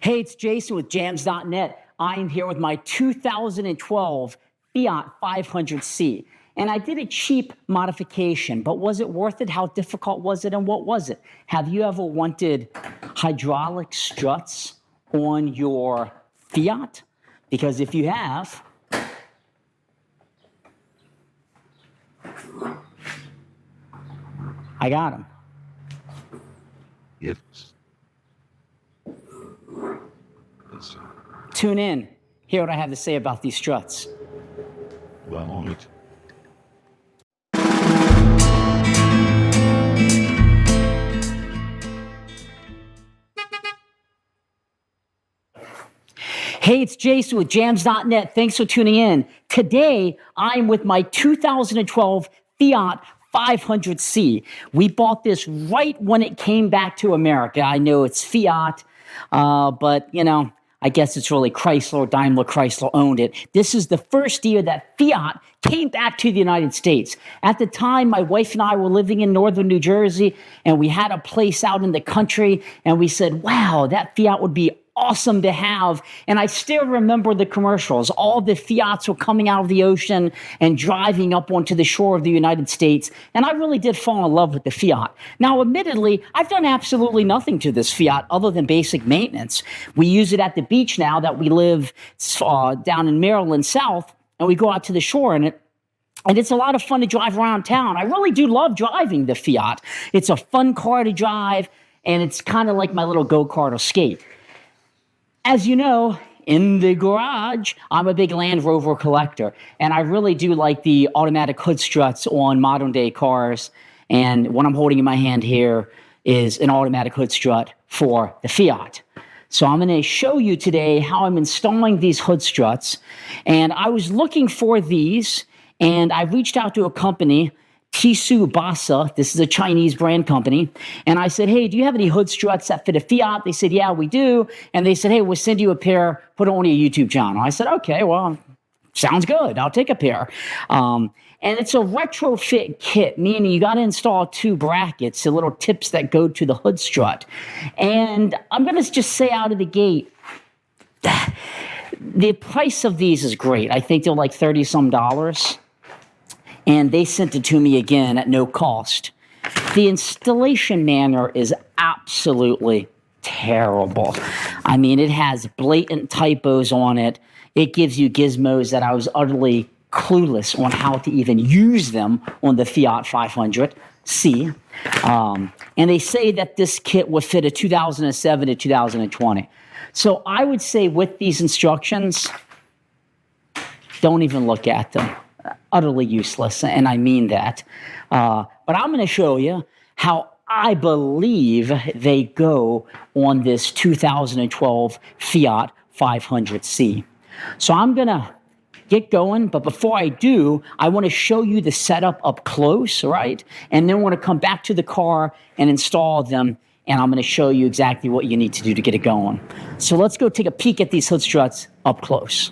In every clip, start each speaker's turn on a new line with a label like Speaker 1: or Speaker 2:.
Speaker 1: Hey, it's Jason with jams.net. I am here with my 2012 Fiat 500C. And I did a cheap modification, but was it worth it? How difficult was it? And what was it? Have you ever wanted hydraulic struts on your Fiat? Because if you have, I got them.
Speaker 2: Yes.
Speaker 1: Tune in. Hear what I have to say about these struts.
Speaker 2: Well, it.
Speaker 1: Hey, it's Jason with jams.net. Thanks for tuning in. Today, I'm with my 2012 Fiat 500C. We bought this right when it came back to America. I know it's Fiat, but, I guess it's really Chrysler, Daimler Chrysler owned it. This is the first year that Fiat came back to the United States. At the time, my wife and I were living in northern New Jersey, and we had a place out in the country, and we said, wow, that Fiat would be awesome to have. And I still remember the commercials. All the Fiats were coming out of the ocean and driving up onto the shore of the United States. And I really did fall in love with the Fiat. Now, admittedly, I've done absolutely nothing to this Fiat other than basic maintenance. We use it at the beach now that we live down in Maryland South, and we go out to the shore in it. And it's a lot of fun to drive around town. I really do love driving the Fiat. It's a fun car to drive, and it's kind of like my little go-kart or skate. As you know, in the garage, I'm a big Land Rover collector, and I really do like the automatic hood struts on modern-day cars, and what I'm holding in my hand here is an automatic hood strut for the Fiat. So I'm going to show you today how I'm installing these hood struts, and I was looking for these, and I reached out to a company, TSUBASA. This is a Chinese brand company. And I said, hey, do you have any hood struts that fit a Fiat? They said, yeah, we do. And they said, hey, we'll send you a pair, put it on your YouTube channel. I said, okay, well, sounds good. I'll take a pair. And it's a retrofit kit, meaning you got to install two brackets, the little tips that go to the hood strut. And I'm going to just say out of the gate, the price of these is great. I think they're like $30-some. And they sent it to me again at no cost. The installation manual is absolutely terrible. I mean, it has blatant typos on it. It gives you gizmos that I was utterly clueless on how to even use them on the Fiat 500C. And they say that this kit would fit a 2007 to 2020. So I would say with these instructions, don't even look at them. Utterly useless, and I mean that. But I'm going to show you how I believe they go on this 2012 Fiat 500C. So I'm going to get going, but before I do, I want to show you the setup up close, right? And then we're going to come back to the car and install them, and I'm going to show you exactly what you need to do to get it going. So let's go take a peek at these hood struts up close.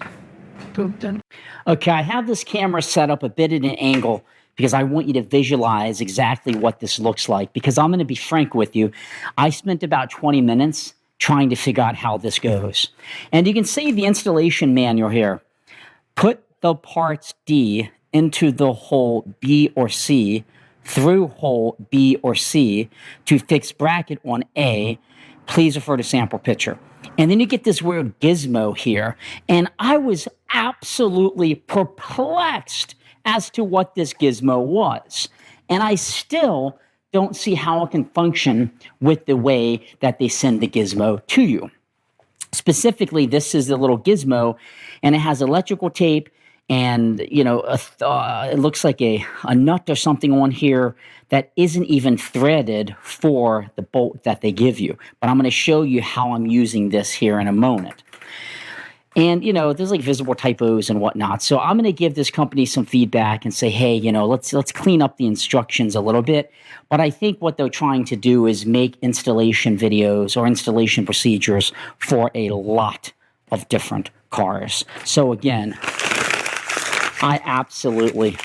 Speaker 1: Okay, I have this camera set up a bit at an angle because I want you to visualize exactly what this looks like, because I'm going to be frank with you. I spent about 20 minutes trying to figure out how this goes. And you can see the installation manual here. Put the parts D into the hole B or C through hole B or C to fix bracket on A. Please refer to sample picture. And then you get this weird gizmo here. And I was absolutely perplexed as to what this gizmo was. And I still don't see how it can function with the way that they send the gizmo to you. Specifically, this is the little gizmo, and it has electrical tape and, it looks like a nut or something on here that isn't even threaded for the bolt that they give you. But I'm going to show you how I'm using this here in a moment. And, there's like visible typos and whatnot. So I'm going to give this company some feedback and say, hey, let's clean up the instructions a little bit. But I think what they're trying to do is make installation videos or installation procedures for a lot of different cars. So again, I absolutely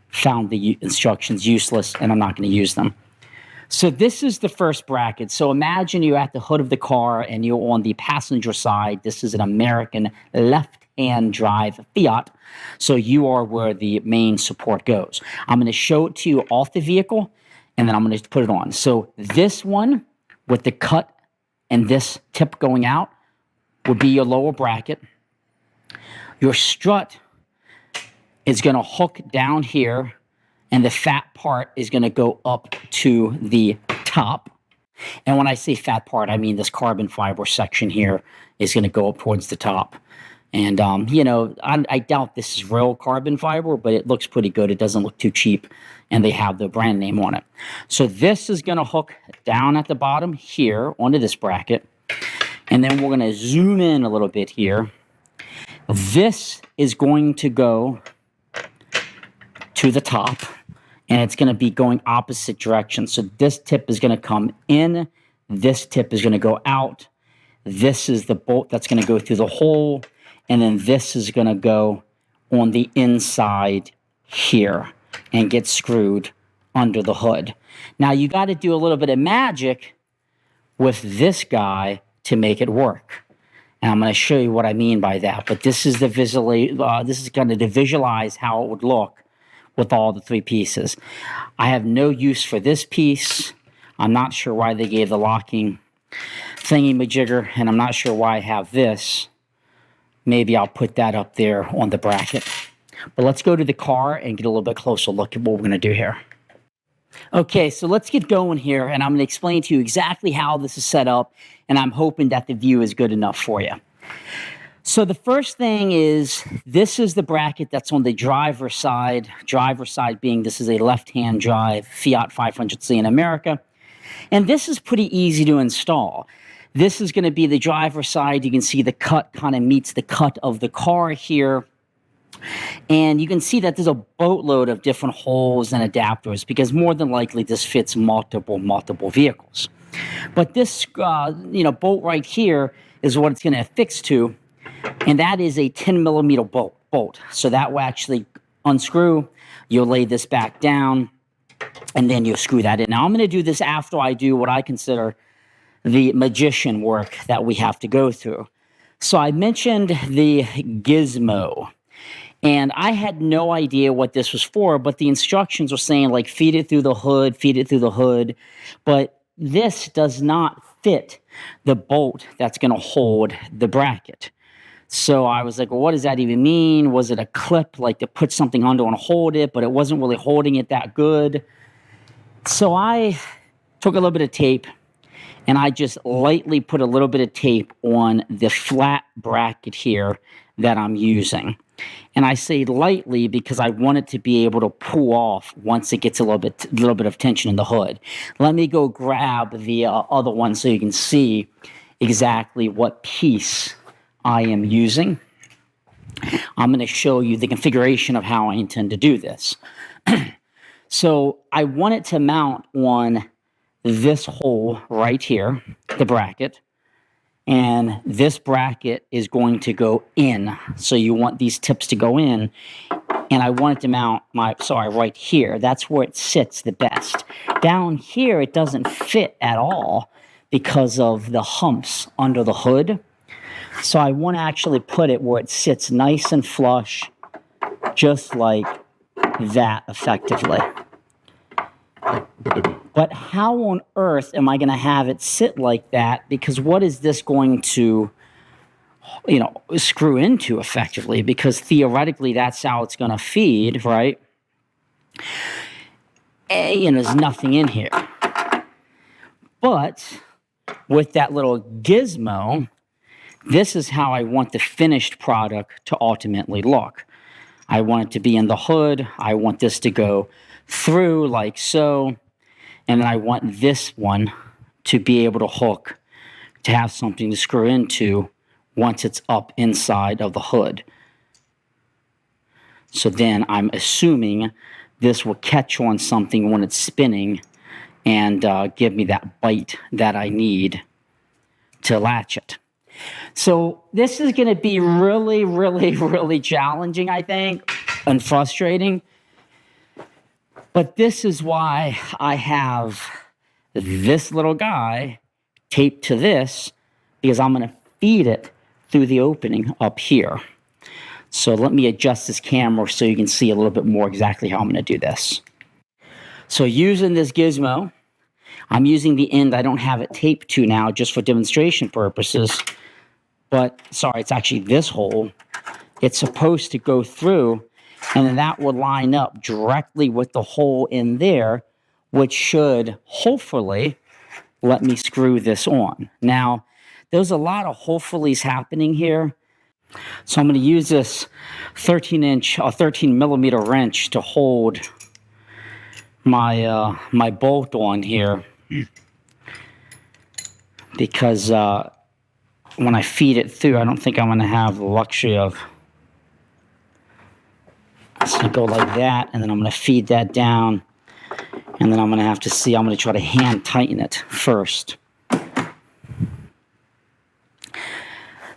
Speaker 1: found the instructions useless, and I'm not going to use them. So this is the first bracket. So imagine you're at the hood of the car and you're on the passenger side. This is an American left-hand drive Fiat. So you are where the main support goes. I'm going to show it to you off the vehicle, and then I'm going to put it on. So this one with the cut and this tip going out would be your lower bracket. Your strut is going to hook down here, and the fat part is going to go up to the top. And when I say fat part, I mean this carbon fiber section here is going to go up towards the top. And, I doubt this is real carbon fiber, but it looks pretty good. It doesn't look too cheap, and they have the brand name on it. So this is going to hook down at the bottom here onto this bracket. And then we're going to zoom in a little bit here. This is going to go to the top, and it's going to be going opposite direction. So this tip is going to come in. This tip is going to go out. This is the bolt that's going to go through the hole. And then this is going to go on the inside here and get screwed under the hood. Now, you got to do a little bit of magic with this guy to make it work. And I'm going to show you what I mean by that. But this is this is kind of to visualize how it would look with all the three pieces. I have no use for this piece. I'm not sure why they gave the locking thingy-majigger, and I'm not sure why I have this. Maybe I'll put that up there on the bracket. But let's go to the car and get a little bit closer look at what we're going to do here. Okay, so let's get going here, and I'm going to explain to you exactly how this is set up, and I'm hoping that the view is good enough for you. So the first thing is, this is the bracket that's on the driver's side. Driver's side being this is a left-hand drive Fiat 500C in America. And this is pretty easy to install. This is going to be the driver's side. You can see the cut kind of meets the cut of the car here. And you can see that there's a boatload of different holes and adapters because more than likely this fits multiple vehicles. But this bolt right here is what it's going to affix to. And that is a 10 millimeter bolt. So that will actually unscrew. You'll lay this back down, and then you'll screw that in. Now, I'm going to do this after I do what I consider the magician work that we have to go through. So I mentioned the gizmo, and I had no idea what this was for, but the instructions were saying, like, feed it through the hood, feed it through the hood. But this does not fit the bolt that's going to hold the bracket. So I was like, well, what does that even mean? Was it a clip, like to put something under and hold it, but it wasn't really holding it that good? So I took a little bit of tape, and I just lightly put a little bit of tape on the flat bracket here that I'm using. And I say lightly because I want it to be able to pull off once it gets a little bit of tension in the hood. Let me go grab the other one so you can see exactly what piece I am using. I'm going to show you the configuration of how I intend to do this. So I want it to mount on this hole right here, the bracket, and this bracket is going to go in. So you want these tips to go in, and I want it to mount right here. That's where it sits the best. Down here, it doesn't fit at all because of the humps under the hood. So I want to actually put it where it sits nice and flush, just like that, effectively. But how on earth am I going to have it sit like that? Because what is this going to, screw into effectively? Because theoretically, that's how it's going to feed, right? And there's nothing in here. But with that little gizmo, this is how I want the finished product to ultimately look. I want it to be in the hood. I want this to go through like so. And then I want this one to be able to hook, to have something to screw into once it's up inside of the hood. So then I'm assuming this will catch on something when it's spinning and give me that bite that I need to latch it. So this is going to be really, really, really challenging, I think, and frustrating. But this is why I have this little guy taped to this because I'm going to feed it through the opening up here. So let me adjust this camera so you can see a little bit more exactly how I'm going to do this. So using this gizmo, I'm using the end I don't have it taped to now just for demonstration purposes. But, sorry, it's actually this hole. It's supposed to go through, and then that would line up directly with the hole in there, which should hopefully let me screw this on. Now, there's a lot of hopefullys happening here. So I'm going to use this 13 millimeter wrench to hold my my bolt on here, because when I feed it through, I don't think I'm going to have the luxury of. It's going to go like that, and then I'm going to feed that down, and then I'm going to have to see. I'm going to try to hand tighten it first.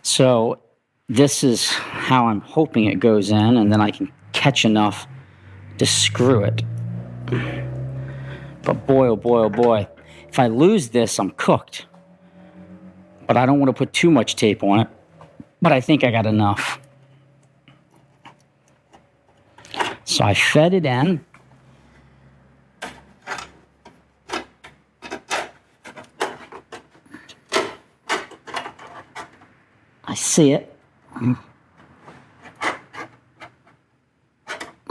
Speaker 1: So this is how I'm hoping it goes in, and then I can catch enough to screw it. But boy, oh boy, oh boy, if I lose this, I'm cooked. But I don't want to put too much tape on it, but I think I got enough. So I fed it in. I see it.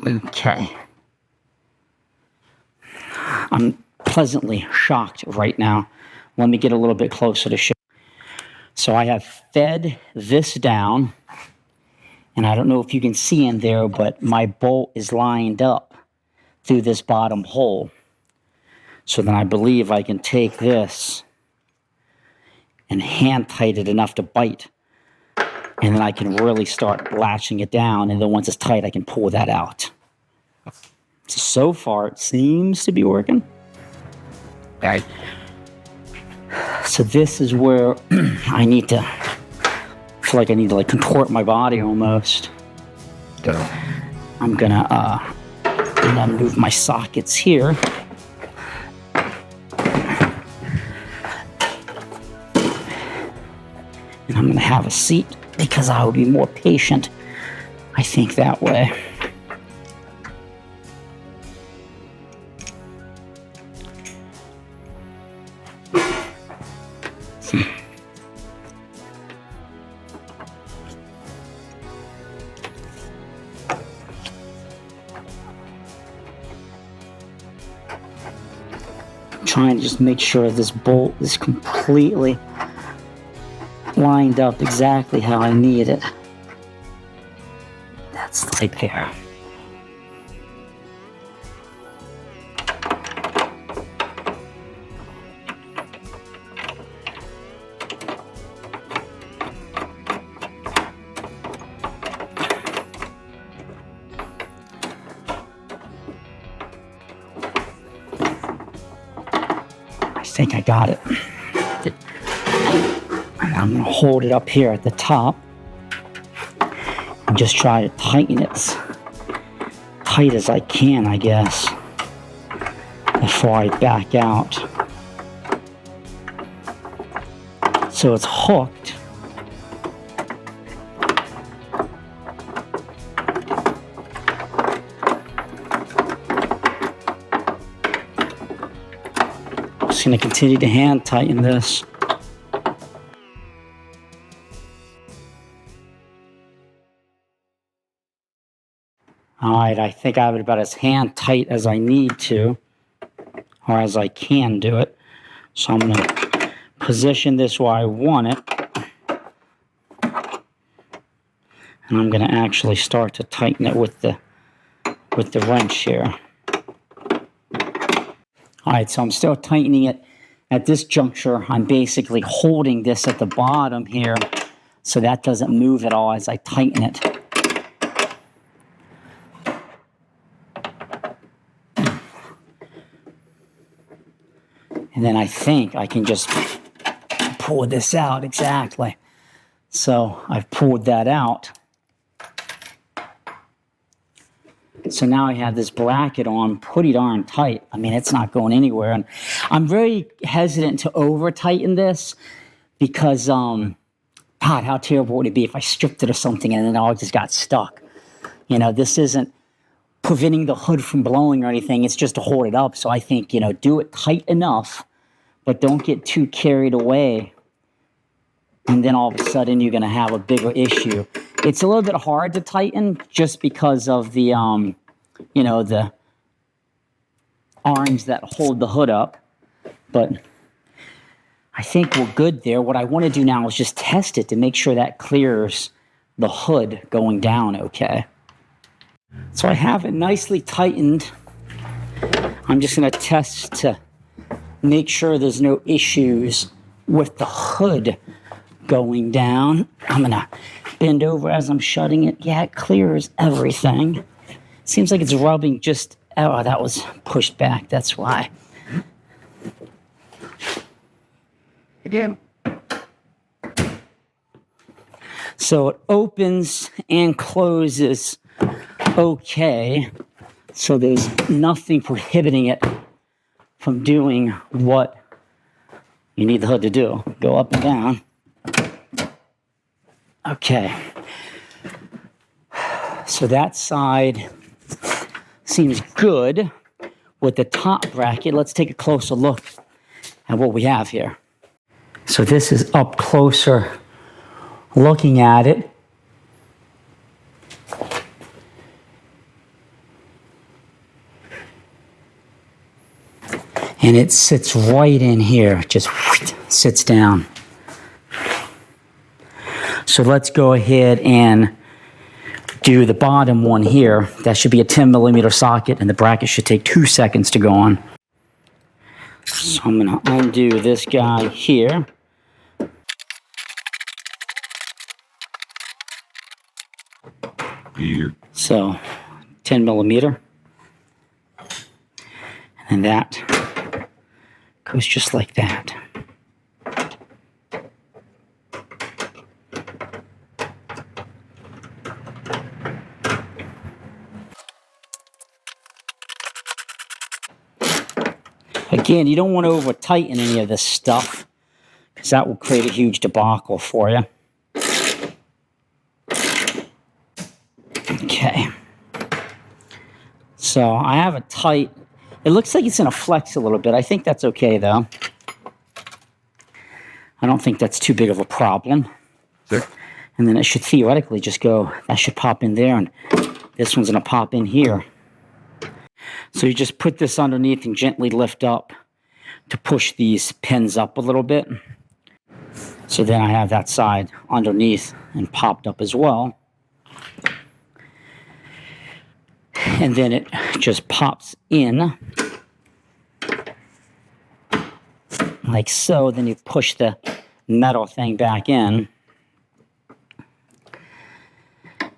Speaker 1: Okay. I'm pleasantly shocked right now. Let me get a little bit closer to show. So I have fed this down, and I don't know if you can see in there, but my bolt is lined up through this bottom hole. So then I believe I can take this and hand tight it enough to bite, and then I can really start latching it down, and then once it's tight, I can pull that out. So far, it seems to be working. All right. So this is where I need to, feel like I need to like contort my body almost. I'm gonna move my sockets here. And I'm gonna have a seat because I will be more patient, I think, that way. Trying to just make sure this bolt is completely lined up exactly how I need it. That's right there. I think I got it. And I'm going to hold it up here at the top and just try to tighten it as tight as I can, I guess, before I back out. So it's hooked. Just going to continue to hand tighten this. All right, I think I have it about as hand tight as I need to, or as I can do it. So I'm going to position this where I want it. And I'm going to actually start to tighten it with the wrench here. All right, so I'm still tightening it. At this juncture, I'm basically holding this at the bottom here so that doesn't move at all as I tighten it. And then I think I can just pull this out exactly. So I've pulled that out. So now I have this bracket on pretty darn tight. I mean, it's not going anywhere. And I'm very hesitant to over tighten this because, God, how terrible would it be if I stripped it or something and then it all just got stuck? You know, this isn't preventing the hood from blowing or anything. It's just to hold it up. So I think, you know, do it tight enough, but don't get too carried away. And then all of a sudden you're going to have a bigger issue. It's a little bit hard to tighten just because of the, you know, the arms that hold the hood up. But I think we're good there. What I want to do now is just test it to make sure that clears the hood going down okay. So I have it nicely tightened. I'm just going to test to make sure there's no issues with the hood going down. I'm going to bend over as I'm shutting it. Yeah, it clears everything. Seems like it's rubbing just... Oh, that was pushed back. That's why.
Speaker 2: Again.
Speaker 1: So it opens and closes okay. So there's nothing prohibiting it from doing what you need the hood to do. Go up and down. Okay. So that side seems good with the top bracket. Let's take a closer look at what we have here. So this is up closer looking at it. And it sits right in here, just sits down. So let's go ahead and do the bottom one here. That should be a 10 millimeter socket, and the bracket should take 2 seconds to go on. So I'm going to undo this guy here.
Speaker 2: Here.
Speaker 1: So 10 millimeter. And that goes just like that. Again, you don't want to over tighten any of this stuff because that will create a huge debacle for you. Okay. So I have it tight. It looks like it's going to flex a little bit. I think that's okay though. I don't think that's too big of a problem.
Speaker 2: Sure.
Speaker 1: And then it should theoretically just go, that should pop in there, and this one's going to pop in here. So you just put this underneath and gently lift up to push these pins up a little bit. So then I have that side underneath and popped up as well. And then it just pops in like so. Then you push the metal thing back in.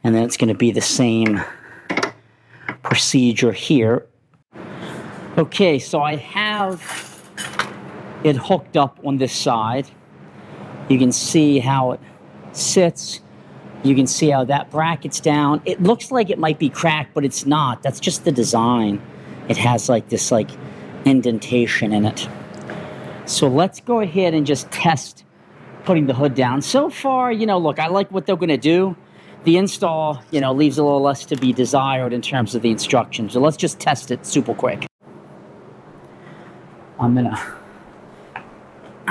Speaker 1: And then it's going to be the same procedure here. Okay, so I have it hooked up on this side. You can see how it sits. You can see how that bracket's down. It looks like it might be cracked, but it's not. That's just the design. It has like this like indentation in it. So let's go ahead and just test putting the hood down. So far, you know, look, I like what they're going to do. The install, you know, leaves a little less to be desired in terms of the instructions. So let's just test it super quick. I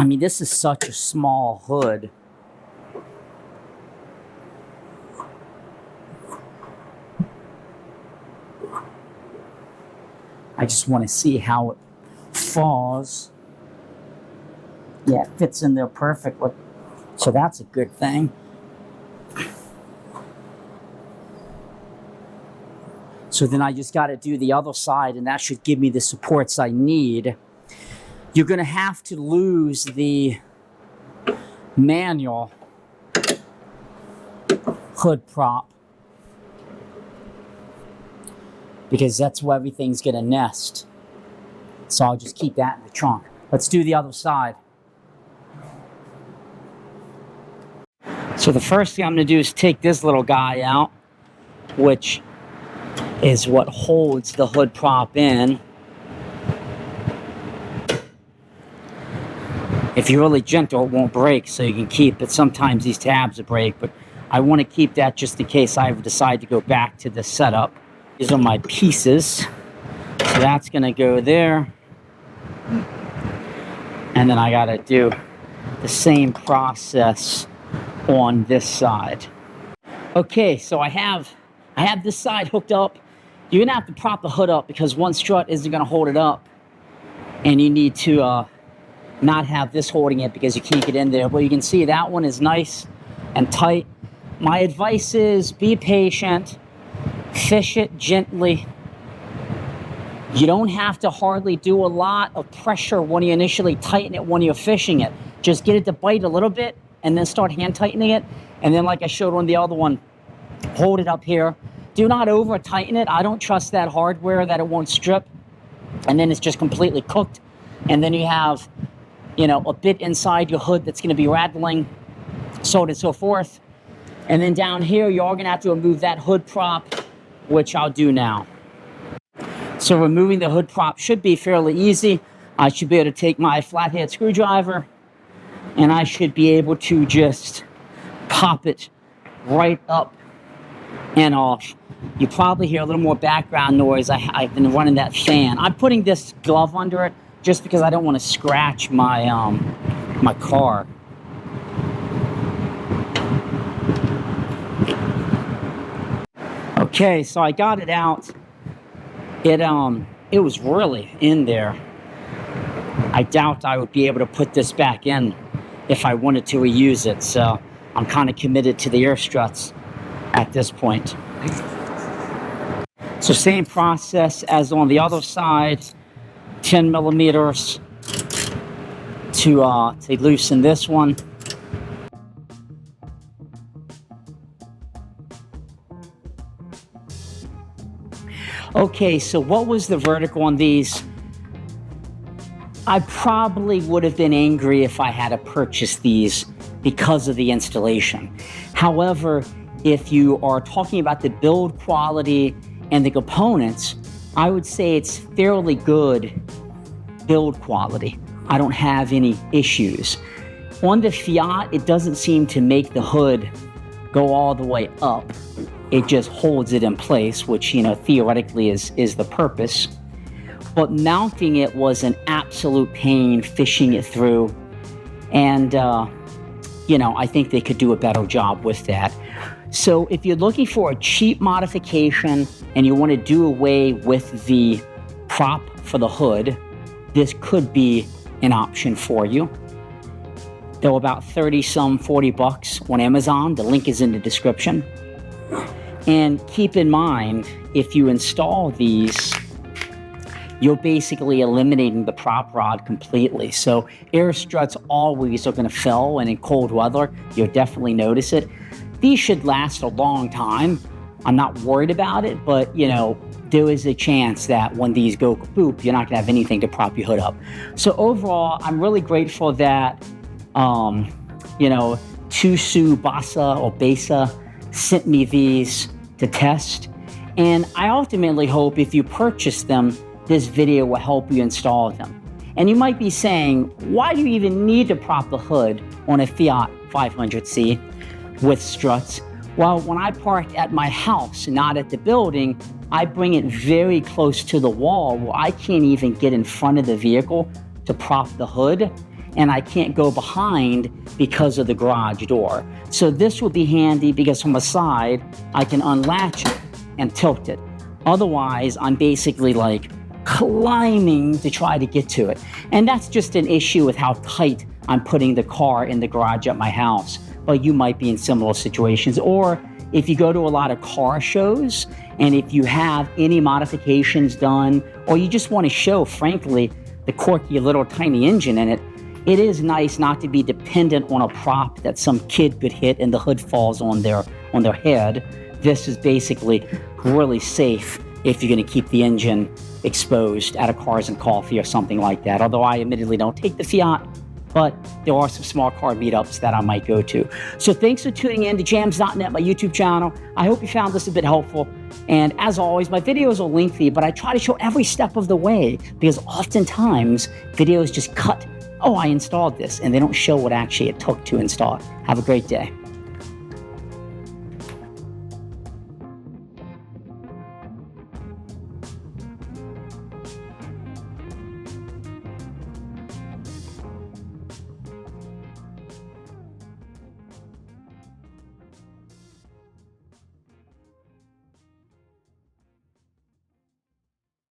Speaker 1: mean, this is such a small hood. I just want to see how it falls. Yeah, it fits in there perfectly. So that's a good thing. So then I just got to do the other side, and that should give me the supports I need. You're going to have to lose the manual hood prop because that's where everything's going to nest. So I'll just keep that in the trunk. Let's do the other side. So the first thing I'm going to do is take this little guy out, which is what holds the hood prop in. If you're really gentle, it won't break, so you can keep it. Sometimes these tabs will break, but I want to keep that just in case I ever decide to go back to this setup. These are my pieces. So that's going to go there. And then I got to do the same process on this side. Okay, so I have this side hooked up. You're going to have to prop the hood up because one strut isn't going to hold it up. And you need to not have this holding it because you can't get in there. But you can see that one is nice and tight. My advice is be patient, fish it gently. You don't have to hardly do a lot of pressure when you initially tighten it when you're fishing it. Just get it to bite a little bit and then start hand tightening it. And then like I showed on the other one, hold it up here. Do not over tighten it. I don't trust that hardware that it won't strip. And then it's just completely cooked. And then you have, you know, a bit inside your hood that's going to be rattling, so on and so forth. And then down here, you're going to have to remove that hood prop, which I'll do now. So removing the hood prop should be fairly easy. I should be able to take my flathead screwdriver, and I should be able to just pop it right up and off. You probably hear a little more background noise. I've been running that fan. I'm putting this glove under it just because I don't want to scratch my my car. Okay, so I got it out. It was really in there. I doubt I would be able to put this back in if I wanted to reuse it. So I'm kind of committed to the air struts at this point. So same process as on the other side, 10 millimeters to loosen this one. Okay, so what was the verdict on these? I probably would have been angry if I had to purchase these because of the installation. However, if you are talking about the build quality and the components, I would say it's fairly good build quality. I don't have any issues. On the Fiat, it doesn't seem to make the hood go all the way up. It just holds it in place, which, you know, theoretically is the purpose. But mounting it was an absolute pain, fishing it through. And, you know, I think they could do a better job with that. So if you're looking for a cheap modification and you want to do away with the prop for the hood, this could be an option for you. They're about 30-some, 40 bucks on Amazon. The link is in the description. And keep in mind, if you install these, you're basically eliminating the prop rod completely. So air struts always are going to fill, and in cold weather, you'll definitely notice it. These should last a long time. I'm not worried about it, but, you know, there is a chance that when these go boop, you're not going to have anything to prop your hood up. So overall, I'm really grateful that, you know, TSUBASA or BASA sent me these to test. And I ultimately hope if you purchase them, this video will help you install them. And you might be saying, why do you even need to prop the hood on a Fiat 500C with struts? Well, when I park at my house, not at the building, I bring it very close to the wall where I can't even get in front of the vehicle to prop the hood, and I can't go behind because of the garage door. So this will be handy because from the side, I can unlatch it and tilt it. Otherwise, I'm basically like climbing to try to get to it. And that's just an issue with how tight I'm putting the car in the garage at my house. But you might be in similar situations. Or if you go to a lot of car shows, and if you have any modifications done, or you just want to show, frankly, the quirky little tiny engine in it, it is nice not to be dependent on a prop that some kid could hit and the hood falls on their head. This is basically really safe if you're going to keep the engine exposed at a Cars and Coffee or something like that. Although I admittedly don't take the Fiat, but there are some smart car meetups that I might go to. So thanks for tuning in to jams.net, my YouTube channel. I hope you found this a bit helpful. And as always, my videos are lengthy, but I try to show every step of the way because oftentimes videos just cut, oh, I installed this, and they don't show what actually it took to install it. Have a great day.